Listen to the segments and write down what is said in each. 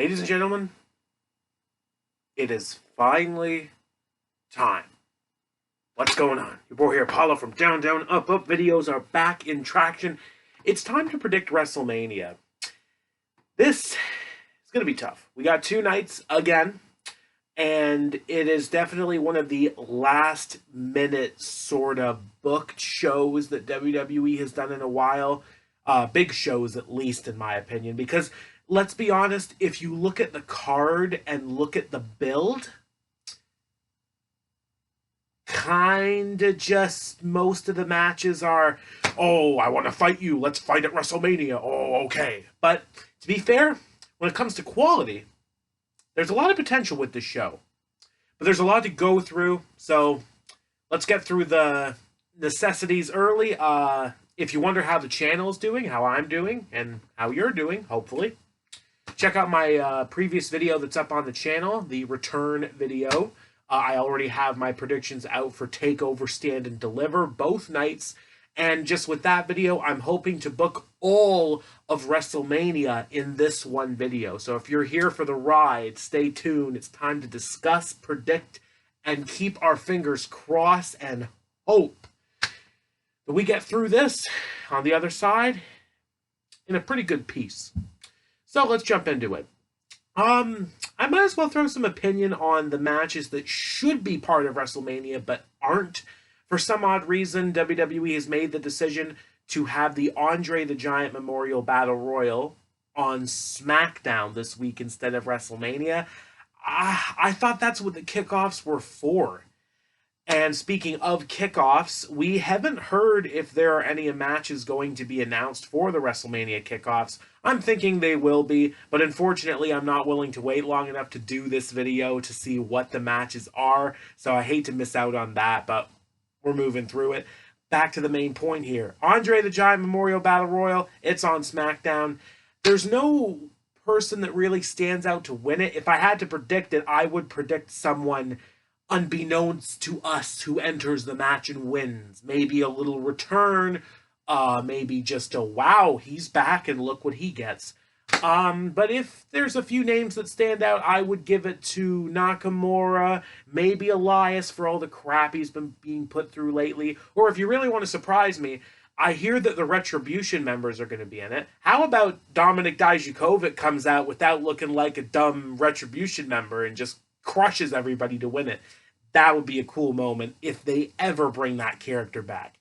Ladies and gentlemen, it is finally time. What's going on? Your boy here, Paulo from Down, Down, Up, Up videos are back in traction. It's time to predict WrestleMania. This is going to be tough. We got two nights again, and it is definitely one of the last minute sort of booked shows that WWE has done in a while. Big shows, at least, in my opinion, because let's be honest, if you look at the card and look at the build, kinda just most of the matches are, oh, I want to fight you, let's fight at WrestleMania, oh, okay. But to be fair, when it comes to quality, there's a lot of potential with this show. But there's a lot to go through, so let's get through the necessities early. If you wonder how the channel is doing, how I'm doing, and how you're doing, hopefully, check out my previous video that's up on the channel, the return video. I already have my predictions out for TakeOver, Stand, and Deliver, both nights. And just with that video, I'm hoping to book all of WrestleMania in this one video. So if you're here for the ride, stay tuned. It's time to discuss, predict, and keep our fingers crossed and hope that we get through this on the other side in a pretty good piece. So let's jump into it. I might as well throw some opinion on the matches that should be part of WrestleMania but aren't. For some odd reason, WWE has made the decision to have the Andre the Giant Memorial Battle Royal on Smackdown this week instead of WrestleMania. I thought that's what the kickoffs were for. And speaking of kickoffs, we haven't heard if there are any matches going to be announced for the WrestleMania kickoffs. I'm thinking they will be, but unfortunately I'm not willing to wait long enough to do this video to see what the matches are, so I hate to miss out on that, but we're moving through it. Back to the main point here. Andre the Giant Memorial Battle Royal, it's on SmackDown. There's no person that really stands out to win it. If I had to predict it, I would predict someone unbeknownst to us who enters the match and wins. Maybe a little return, maybe just a wow, he's back and look what he gets. But if there's a few names that stand out, I would give it to Nakamura, maybe Elias for all the crap he's been being put through lately. Or if you really want to surprise me, I hear that the Retribution members are going to be in it. How about Dominik Dijakovic comes out without looking like a dumb Retribution member and just crushes everybody to win it? That would be a cool moment if they ever bring that character back.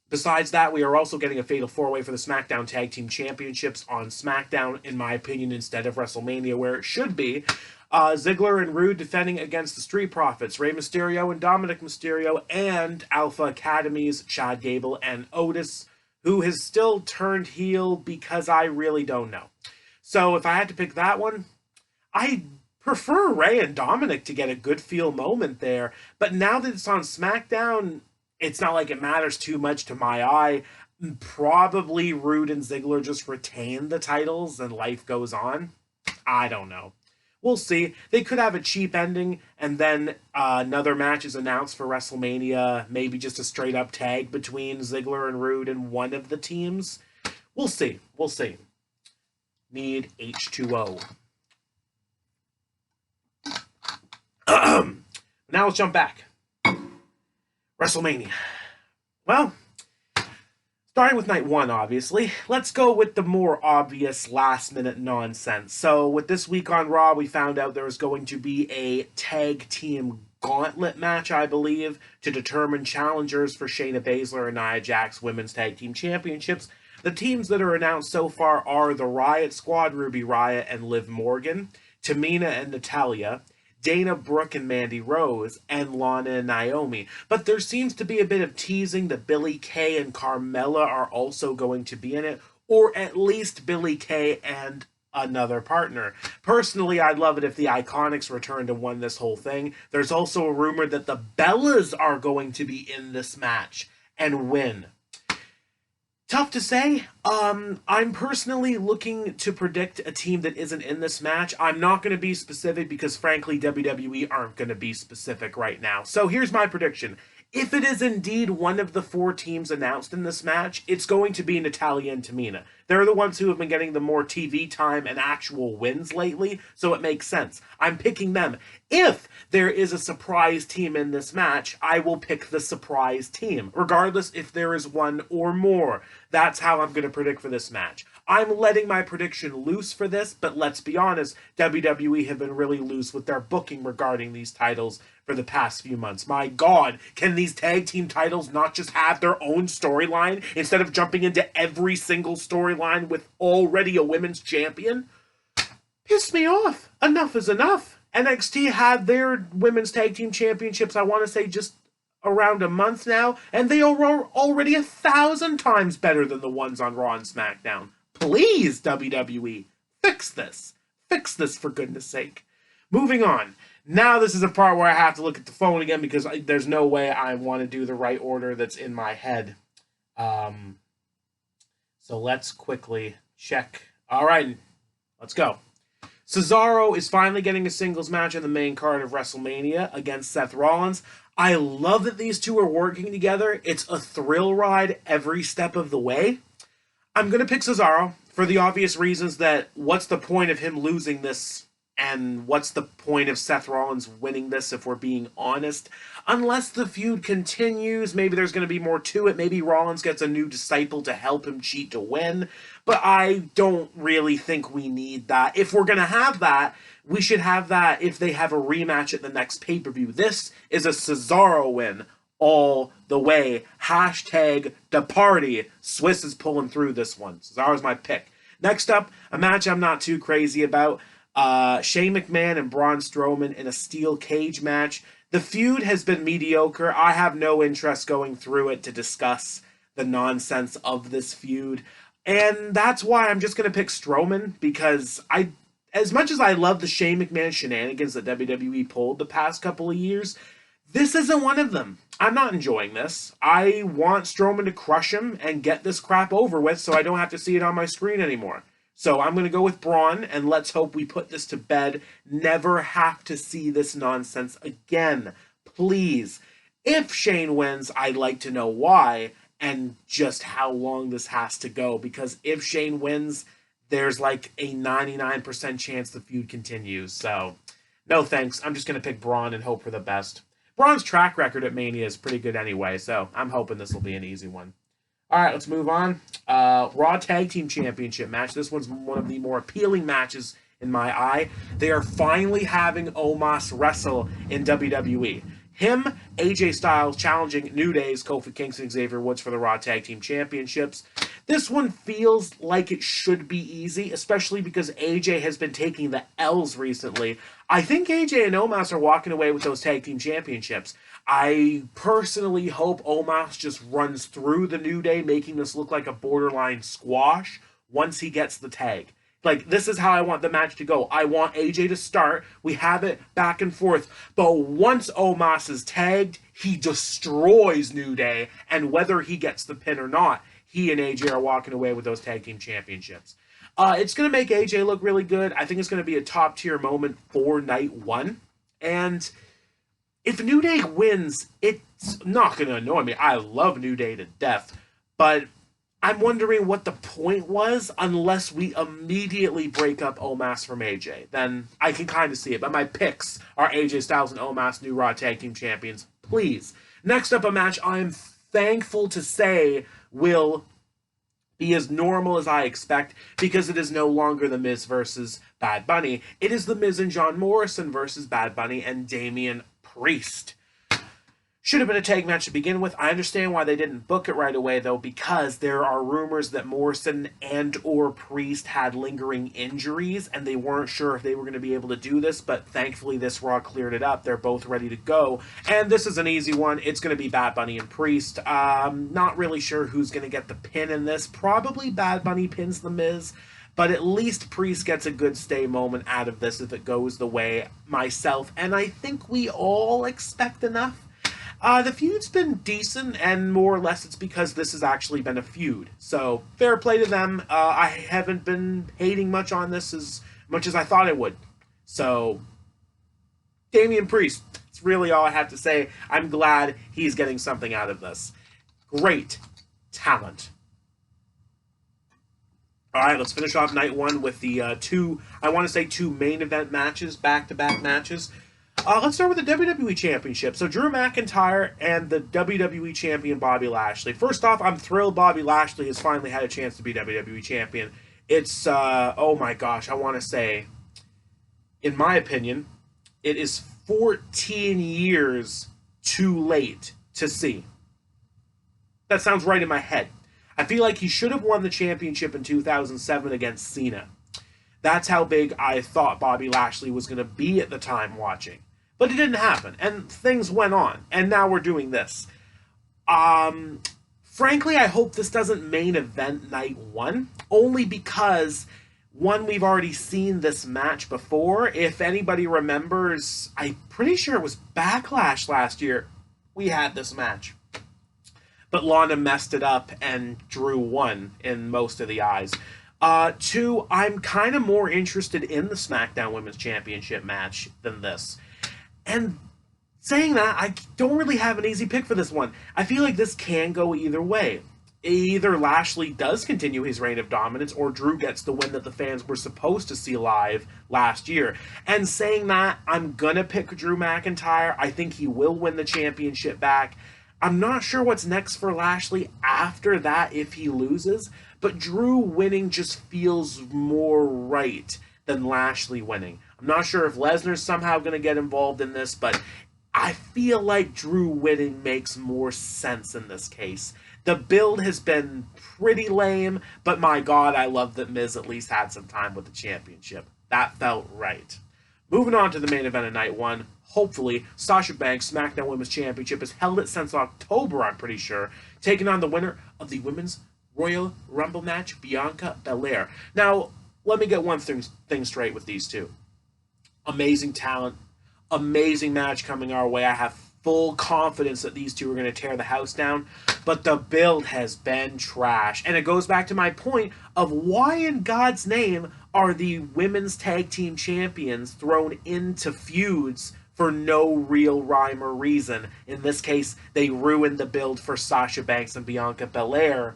Besides that, we are also getting a Fatal 4-Way for the SmackDown Tag Team Championships on SmackDown, in my opinion, instead of WrestleMania, where it should be. Ziggler and Rude defending against the Street Profits, Rey Mysterio and Dominic Mysterio, and Alpha Academy's Chad Gable and Otis, who has still turned heel because I really don't know. So if I had to pick that one, I prefer Rey and Dominic to get a good feel moment there, but now that it's on SmackDown, it's not like it matters too much to my eye. Probably Rude and Ziggler just retain the titles and life goes on. I don't know. We'll see. They could have a cheap ending and then another match is announced for WrestleMania. Maybe just a straight up tag between Ziggler and Rude and one of the teams. We'll see. We'll see. Need H2O. Now let's jump back. WrestleMania. Well, starting with night one, obviously, let's go with the more obvious last-minute nonsense. So, with this week on Raw, we found out there was going to be a tag team gauntlet match, I believe, to determine challengers for Shayna Baszler and Nia Jax Women's Tag Team Championships. The teams that are announced so far are the Riot Squad, Ruby Riott and Liv Morgan, Tamina and Natalya, Dana Brooke and Mandy Rose, and Lana and Naomi. But there seems to be a bit of teasing that Billie Kay and Carmella are also going to be in it, or at least Billie Kay and another partner. Personally, I'd love it if the Iconics returned and won this whole thing. There's also a rumor that the Bellas are going to be in this match and win. Tough to say. I'm personally looking to predict a team that isn't in this match. I'm not going to be specific because, frankly, WWE aren't going to be specific right now. So here's my prediction. If it is indeed one of the four teams announced in this match, it's going to be Natalya and Tamina. They're the ones who have been getting the more TV time and actual wins lately, so it makes sense. I'm picking them. If there is a surprise team in this match, I will pick the surprise team, regardless if there is one or more. That's how I'm going to predict for this match. I'm letting my prediction loose for this, but let's be honest, WWE have been really loose with their booking regarding these titles for the past few months. My God, can these tag team titles not just have their own storyline instead of jumping into every single storyline with already a women's champion? Piss me off. Enough is enough. NXT had their women's tag team championships, I want to say, just around a month now, and they are already 1,000 times better than the ones on Raw and SmackDown. Please, WWE, fix this. Fix this, for goodness sake. Moving on. Now this is a part where I have to look at the phone again because there's no way I want to do the right order that's in my head. So let's quickly check. All right, let's go. Cesaro is finally getting a singles match in the main card of WrestleMania against Seth Rollins. I love that these two are working together. It's a thrill ride every step of the way. I'm going to pick Cesaro for the obvious reasons that what's the point of him losing this and what's the point of Seth Rollins winning this if we're being honest? Unless the feud continues, maybe there's going to be more to it. Maybe Rollins gets a new disciple to help him cheat to win. But I don't really think we need that. If we're going to have that, we should have that if they have a rematch at the next pay-per-view. This is a Cesaro win all the way. Hashtag the party. Swiss is pulling through this one. Cesaro's my pick. Next up, a match I'm not too crazy about. Shane McMahon and Braun Strowman in a steel cage match. The feud has been mediocre. I have no interest going through it to discuss the nonsense of this feud. And that's why I'm just going to pick Strowman, because as much as I love the Shane McMahon shenanigans that WWE pulled the past couple of years, this isn't one of them. I'm not enjoying this. I want Strowman to crush him and get this crap over with so I don't have to see it on my screen anymore. So I'm going to go with Braun, and let's hope we put this to bed. Never have to see this nonsense again. Please. If Shane wins, I'd like to know why and just how long this has to go. Because if Shane wins, there's like a 99% chance the feud continues. So, no thanks. I'm just going to pick Braun and hope for the best. Braun's track record at Mania is pretty good anyway, so I'm hoping this will be an easy one. All right, let's move on. Raw Tag Team Championship match. This one's one of the more appealing matches in my eye. They are finally having Omos wrestle in WWE. Him, AJ Styles challenging New Day's Kofi Kingston, Xavier Woods for the Raw Tag Team Championships. This one feels like it should be easy, especially because AJ has been taking the L's recently. I think AJ and Omos are walking away with those Tag Team Championships. I personally hope Omos just runs through the New Day, making this look like a borderline squash once he gets the tag. Like, this is how I want the match to go. I want AJ to start. We have it back and forth. But once Omos is tagged, he destroys New Day. And whether he gets the pin or not, he and AJ are walking away with those Tag Team Championships. It's going to make AJ look really good. I think it's going to be a top-tier moment for night one. And if New Day wins, it's not going to annoy me. I love New Day to death. But I'm wondering what the point was unless we immediately break up Omos from AJ. Then I can kind of see it. But my picks are AJ Styles and Omos, new Raw Tag Team Champions. Please. Next up, a match I'm thankful to say will be as normal as I expect because it is no longer The Miz versus Bad Bunny. It is The Miz and John Morrison versus Bad Bunny and Damien Priest. Should have been a tag match to begin with. I understand why they didn't book it right away, though, because there are rumors that Morrison and or Priest had lingering injuries, and they weren't sure if they were going to be able to do this, but thankfully this Raw cleared it up. They're both ready to go, and this is an easy one. It's going to be Bad Bunny and Priest. Not really sure who's going to get the pin in this. Probably Bad Bunny pins The Miz, but at least Priest gets a good stay moment out of this if it goes the way myself, and I think we all expect enough. The feud's been decent, and more or less it's because this has actually been a feud. So, fair play to them. I haven't been hating much on this as much as I thought I would. So, Damien Priest, that's really all I have to say. I'm glad he's getting something out of this. Great talent. All right, let's finish off night one with the two main event matches, back-to-back matches. Let's start with the WWE Championship. So Drew McIntyre and the WWE Champion Bobby Lashley. First off, I'm thrilled Bobby Lashley has finally had a chance to be WWE Champion. It's, oh my gosh, I want to say, in my opinion, it is 14 years too late to see. That sounds right in my head. I feel like he should have won the championship in 2007 against Cena. That's how big I thought Bobby Lashley was going to be at the time watching. But it didn't happen, and things went on, and now we're doing this. Frankly, I hope this doesn't main event night one, only because, one, we've already seen this match before. If anybody remembers, I'm pretty sure it was Backlash last year, we had this match. But Lana messed it up, and Drew won in most of the eyes. Two, I'm kind of more interested in the Smackdown Women's Championship match than this. And saying that, I don't really have an easy pick for this one. I feel like this can go either way. Either Lashley does continue his reign of dominance, or Drew gets the win that the fans were supposed to see live last year. And saying that, I'm gonna pick Drew McIntyre. I think he will win the championship back. I'm not sure what's next for Lashley after that if he loses, but Drew winning just feels more right than Lashley winning. I'm not sure if Lesnar's somehow going to get involved in this, but I feel like Drew winning makes more sense in this case. The build has been pretty lame, but my God, I love that Miz at least had some time with the championship. That felt right. Moving on to the main event of night one. Hopefully, Sasha Banks' SmackDown Women's Championship has held it since October, I'm pretty sure, taking on the winner of the Women's Royal Rumble match, Bianca Belair. Now, let me get one thing straight with these two. Amazing talent, amazing match coming our way. I have full confidence that these two are going to tear the house down, but the build has been trash. And it goes back to my point of why in God's name are the women's tag team champions thrown into feuds for no real rhyme or reason. In this case, they ruined the build for Sasha Banks and Bianca Belair.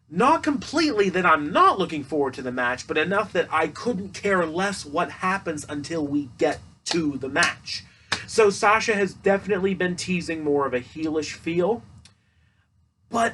Not completely that I'm not looking forward to the match, but enough that I couldn't care less what happens until we get to the match. So Sasha has definitely been teasing more of a heelish feel, but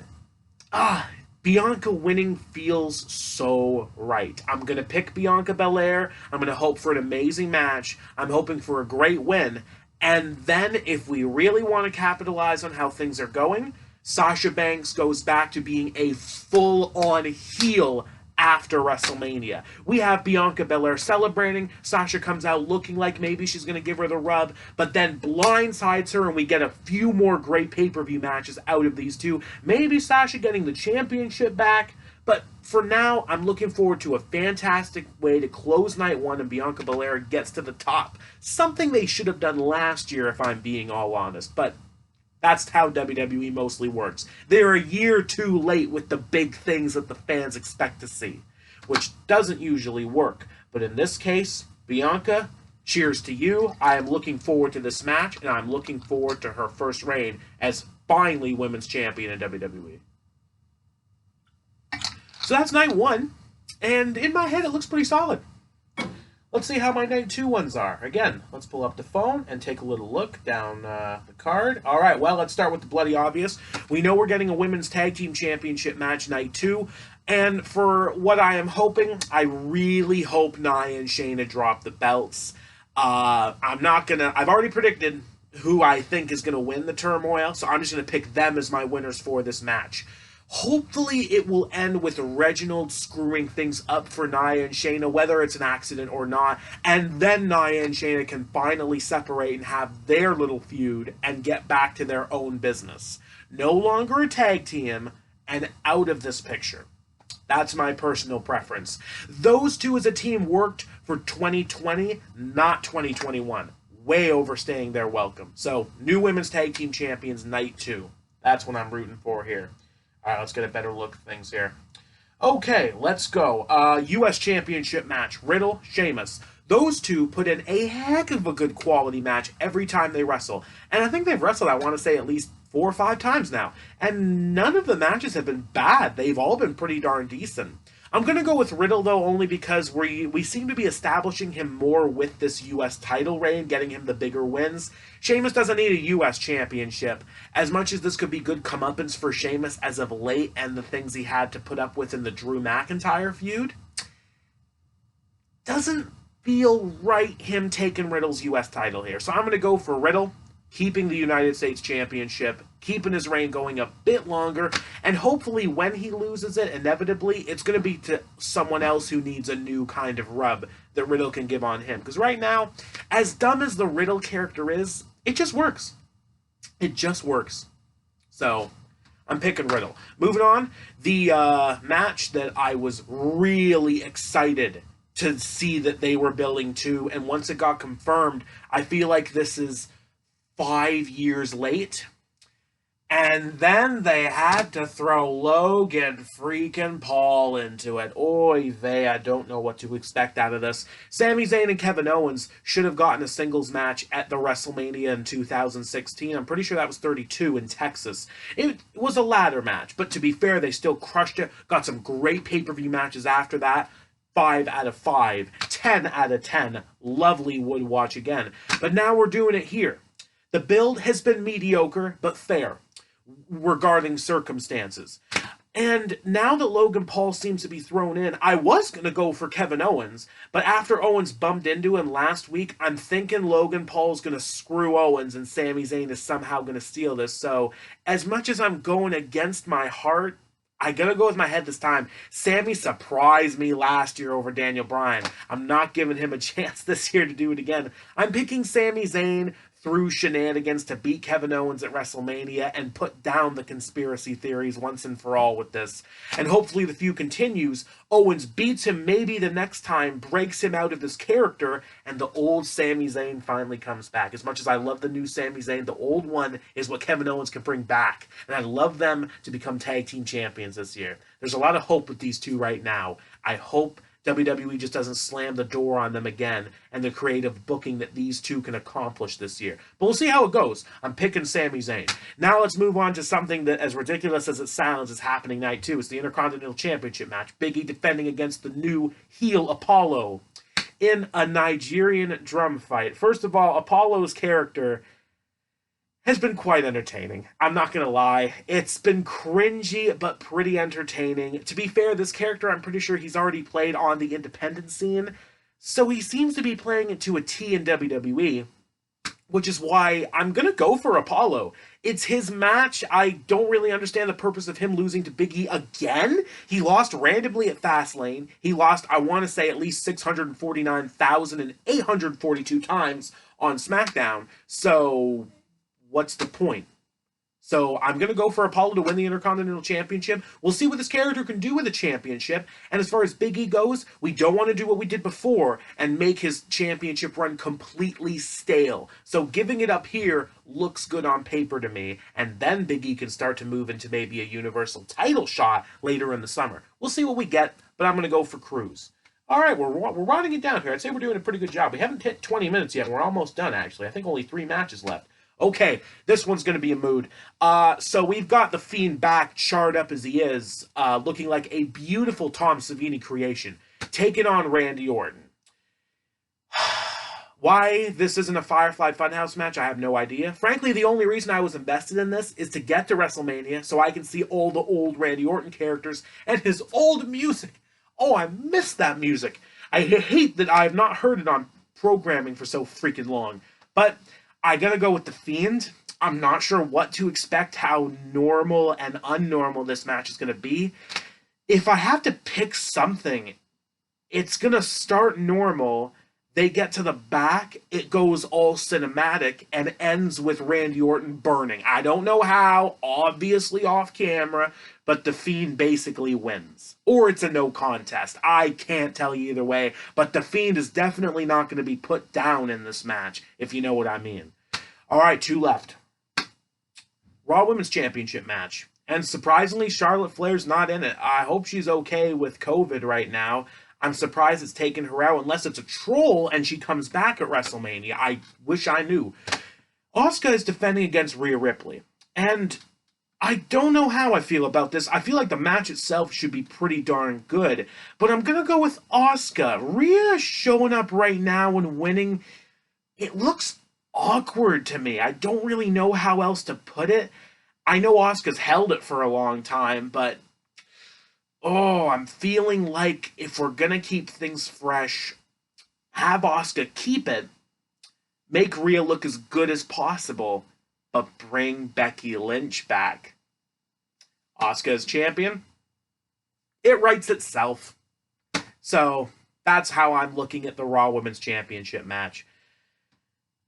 Bianca winning feels so right. I'm going to pick Bianca Belair. I'm going to hope for an amazing match. I'm hoping for a great win. And then if we really want to capitalize on how things are going, Sasha Banks goes back to being a full-on heel after WrestleMania. We have Bianca Belair celebrating. Sasha comes out looking like maybe she's going to give her the rub, but then blindsides her, and we get a few more great pay-per-view matches out of these two. Maybe Sasha getting the championship back, but for now, I'm looking forward to a fantastic way to close night one and Bianca Belair gets to the top. Something they should have done last year, if I'm being all honest, but that's how WWE mostly works. They're a year too late with the big things that the fans expect to see, which doesn't usually work. But in this case, Bianca, cheers to you. I am looking forward to this match, and I'm looking forward to her first reign as finally women's champion in WWE. So that's night one, and in my head it looks pretty solid. Let's see how my night two ones are. Again, let's pull up the phone and take a little look down the card. All right, well, let's start with the bloody obvious. We know we're getting a women's tag team championship match night two. And for what I am hoping, I really hope Nia and Shayna drop the belts. I've already predicted who I think is going to win the turmoil, so I'm just going to pick them as my winners for this match. Hopefully it will end with Reginald screwing things up for Nia and Shayna, whether it's an accident or not, and then Nia and Shayna can finally separate and have their little feud and get back to their own business. No longer a tag team and out of this picture. That's my personal preference. Those two as a team worked for 2020, not 2021. Way overstaying their welcome. So, new women's tag team champions, night two. That's what I'm rooting for here. All right, let's get a better look at things here. Okay, let's go. U.S. Championship match. Riddle, Sheamus. Those two put in a heck of a good quality match every time they wrestle. And I think they've wrestled, I want to say, at least 4 or 5 times now. And none of the matches have been bad. They've all been pretty darn decent. I'm going to go with Riddle, though, only because we seem to be establishing him more with this U.S. title reign, getting him the bigger wins. Sheamus doesn't need a U.S. championship. As much as this could be good comeuppance for Sheamus as of late and the things he had to put up with in the Drew McIntyre feud, doesn't feel right him taking Riddle's U.S. title here. So I'm going to go for Riddle, keeping the United States Championship, keeping his reign going a bit longer, and hopefully when he loses it, inevitably, it's going to be to someone else who needs a new kind of rub that Riddle can give on him. Because right now, as dumb as the Riddle character is, it just works. It just works. So, I'm picking Riddle. Moving on, the match that I was really excited to see that they were building to, and once it got confirmed, I feel like this is 5 years late. And then they had to throw Logan freaking Paul into it. Oy vey, I don't know what to expect out of this. Sami Zayn and Kevin Owens should have gotten a singles match at the WrestleMania in 2016. I'm pretty sure that was 32 in Texas. It was a ladder match, but to be fair, they still crushed it. Got some great pay-per-view matches after that. 5 out of 5, 10 out of 10. Lovely, would watch again. But now we're doing it here. The build has been mediocre, but fair regarding circumstances. And now that Logan Paul seems to be thrown in, I was going to go for Kevin Owens, but after Owens bumped into him last week, I'm thinking Logan Paul's going to screw Owens and Sami Zayn is somehow going to steal this. So as much as I'm going against my heart, I gotta go with my head this time. Sami surprised me last year over Daniel Bryan. I'm not giving him a chance this year to do it again. I'm picking Sami Zayn through shenanigans to beat Kevin Owens at WrestleMania and put down the conspiracy theories once and for all with this. And hopefully the feud continues. Owens beats him maybe the next time, breaks him out of this character, and the old Sami Zayn finally comes back. As much as I love the new Sami Zayn, the old one is what Kevin Owens can bring back. And I love them to become tag team champions this year. There's a lot of hope with these two right now. I hope WWE just doesn't slam the door on them again and the creative booking that these two can accomplish this year. But we'll see how it goes. I'm picking Sami Zayn. Now let's move on to something that, as ridiculous as it sounds, is happening night two. It's the Intercontinental Championship match. Big E defending against the new heel Apollo in a Nigerian drum fight. First of all, Apollo's character has been quite entertaining. I'm not gonna lie. It's been cringy, but pretty entertaining. To be fair, this character, I'm pretty sure he's already played on the independent scene, so he seems to be playing it to a T in WWE, which is why I'm gonna go for Apollo. It's his match. I don't really understand the purpose of him losing to Big E again. He lost randomly at Fastlane. He lost, I want to say, at least 649,842 times on Smackdown, so what's the point? So I'm going to go for Apollo to win the Intercontinental Championship. We'll see what this character can do with a championship. And as far as Big E goes, we don't want to do what we did before and make his championship run completely stale. So giving it up here looks good on paper to me. And then Big E can start to move into maybe a Universal title shot later in the summer. We'll see what we get, but I'm going to go for Cruz. All right, we're rounding it down here. I'd say we're doing a pretty good job. We haven't hit 20 minutes yet. We're almost done, actually. I think only 3 matches left. Okay, this one's going to be a mood. So we've got The Fiend back, charred up as he is, looking like a beautiful Tom Savini creation, taking on Randy Orton. Why this isn't a Firefly Funhouse match, I have no idea. Frankly, the only reason I was invested in this is to get to WrestleMania so I can see all the old Randy Orton characters and his old music. Oh, I miss that music. I hate that I have not heard it on programming for so freaking long. But I gotta go with The Fiend. I'm not sure what to expect, how normal and unnormal this match is gonna be. If I have to pick something, it's gonna start normal. They get to the back, it goes all cinematic, and ends with Randy Orton burning. I don't know how, obviously off camera, but The Fiend basically wins. Or it's a no contest. I can't tell you either way, but The Fiend is definitely not going to be put down in this match, if you know what I mean. All right, 2 left. Raw Women's Championship match. And surprisingly, Charlotte Flair's not in it. I hope she's okay with COVID right now. I'm surprised it's taken her out, unless it's a troll and she comes back at WrestleMania. I wish I knew. Asuka is defending against Rhea Ripley. And I don't know how I feel about this. I feel like the match itself should be pretty darn good. But I'm going to go with Asuka. Rhea showing up right now and winning, it looks awkward to me. I don't really know how else to put it. I know Asuka's held it for a long time, but I'm feeling like if we're going to keep things fresh, have Asuka keep it, make Rhea look as good as possible, but bring Becky Lynch back. Asuka as champion, it writes itself. So that's how I'm looking at the Raw Women's Championship match.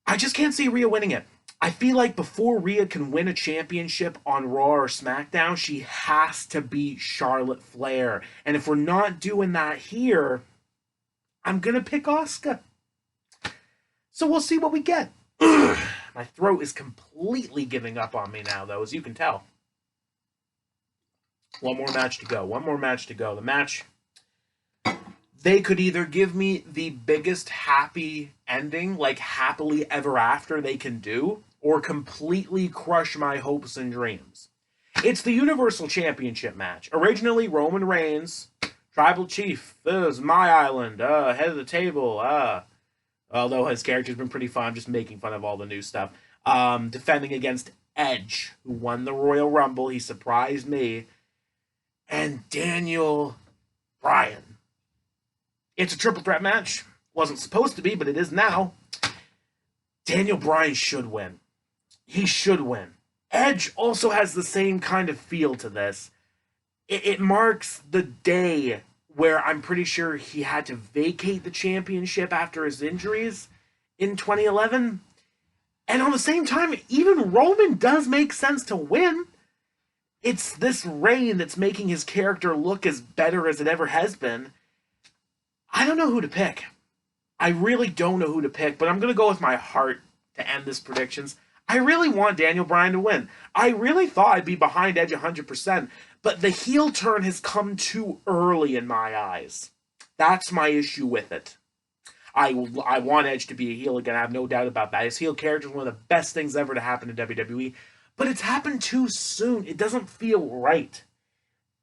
I just can't see Rhea winning it. I feel like before Rhea can win a championship on Raw or SmackDown, she has to beat Charlotte Flair. And if we're not doing that here, I'm going to pick Asuka. So we'll see what we get. My throat is completely giving up on me now, though, as you can tell. One more match to go. The match, they could either give me the biggest happy ending, like happily ever after they can do, or completely crush my hopes and dreams. It's the Universal Championship match. Originally, Roman Reigns, Tribal Chief, this is my island, head of the table, although his character's been pretty fun, I'm just making fun of all the new stuff, defending against Edge, who won the Royal Rumble. He surprised me. And Daniel Bryan. It's a triple threat match. Wasn't supposed to be, but it is now. Daniel Bryan should win. He should win. Edge also has the same kind of feel to this. It marks the day where I'm pretty sure he had to vacate the championship after his injuries in 2011. And on the same time, even Roman does make sense to win. It's this reign that's making his character look as better as it ever has been. I don't know who to pick. I really don't know who to pick, but I'm going to go with my heart to end this predictions. I really want Daniel Bryan to win. I really thought I'd be behind Edge 100%, but the heel turn has come too early in my eyes. That's my issue with it. I want Edge to be a heel again. I have no doubt about that. His heel character is one of the best things ever to happen in WWE, but it's happened too soon. It doesn't feel right.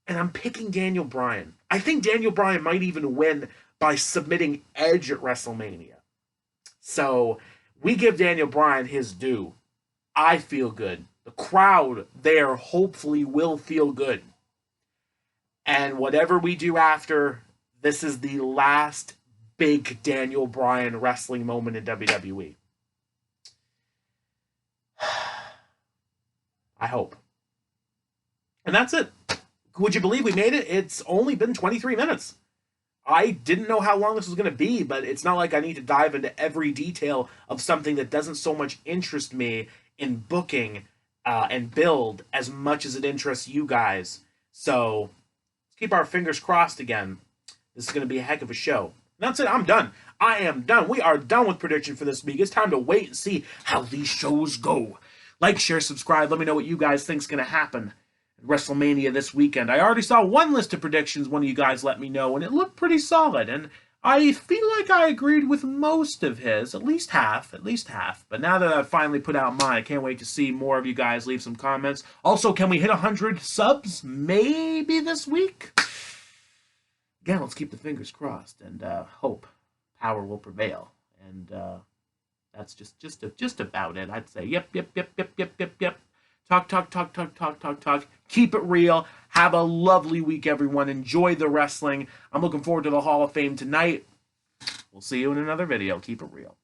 And I'm picking Daniel Bryan. I think Daniel Bryan might even win by submitting Edge at WrestleMania. So we give Daniel Bryan his due. I feel good. The crowd there hopefully will feel good. And whatever we do after, this is the last big Daniel Bryan wrestling moment in WWE. I hope. And that's it. Would you believe we made it? It's only been 23 minutes. I didn't know how long this was going to be, but it's not like I need to dive into every detail of something that doesn't so much interest me in booking and build as much as it interests you guys. So let's keep our fingers crossed again. This is going to be a heck of a show. And that's it. I'm done. I am done. We are done with prediction for this week. It's time to wait and see how these shows go. Like, share, subscribe. Let me know what you guys think is going to happen at WrestleMania this weekend. I already saw one list of predictions one of you guys let me know, and it looked pretty solid. And I feel like I agreed with most of his, at least half. But now that I've finally put out mine, I can't wait to see more of you guys leave some comments. Also, can we hit 100 subs maybe this week? Again, let's keep the fingers crossed and hope power will prevail. And that's just about it. I'd say yep. Talk. Keep it real. Have a lovely week, everyone. Enjoy the wrestling. I'm looking forward to the Hall of Fame tonight. We'll see you in another video. Keep it real.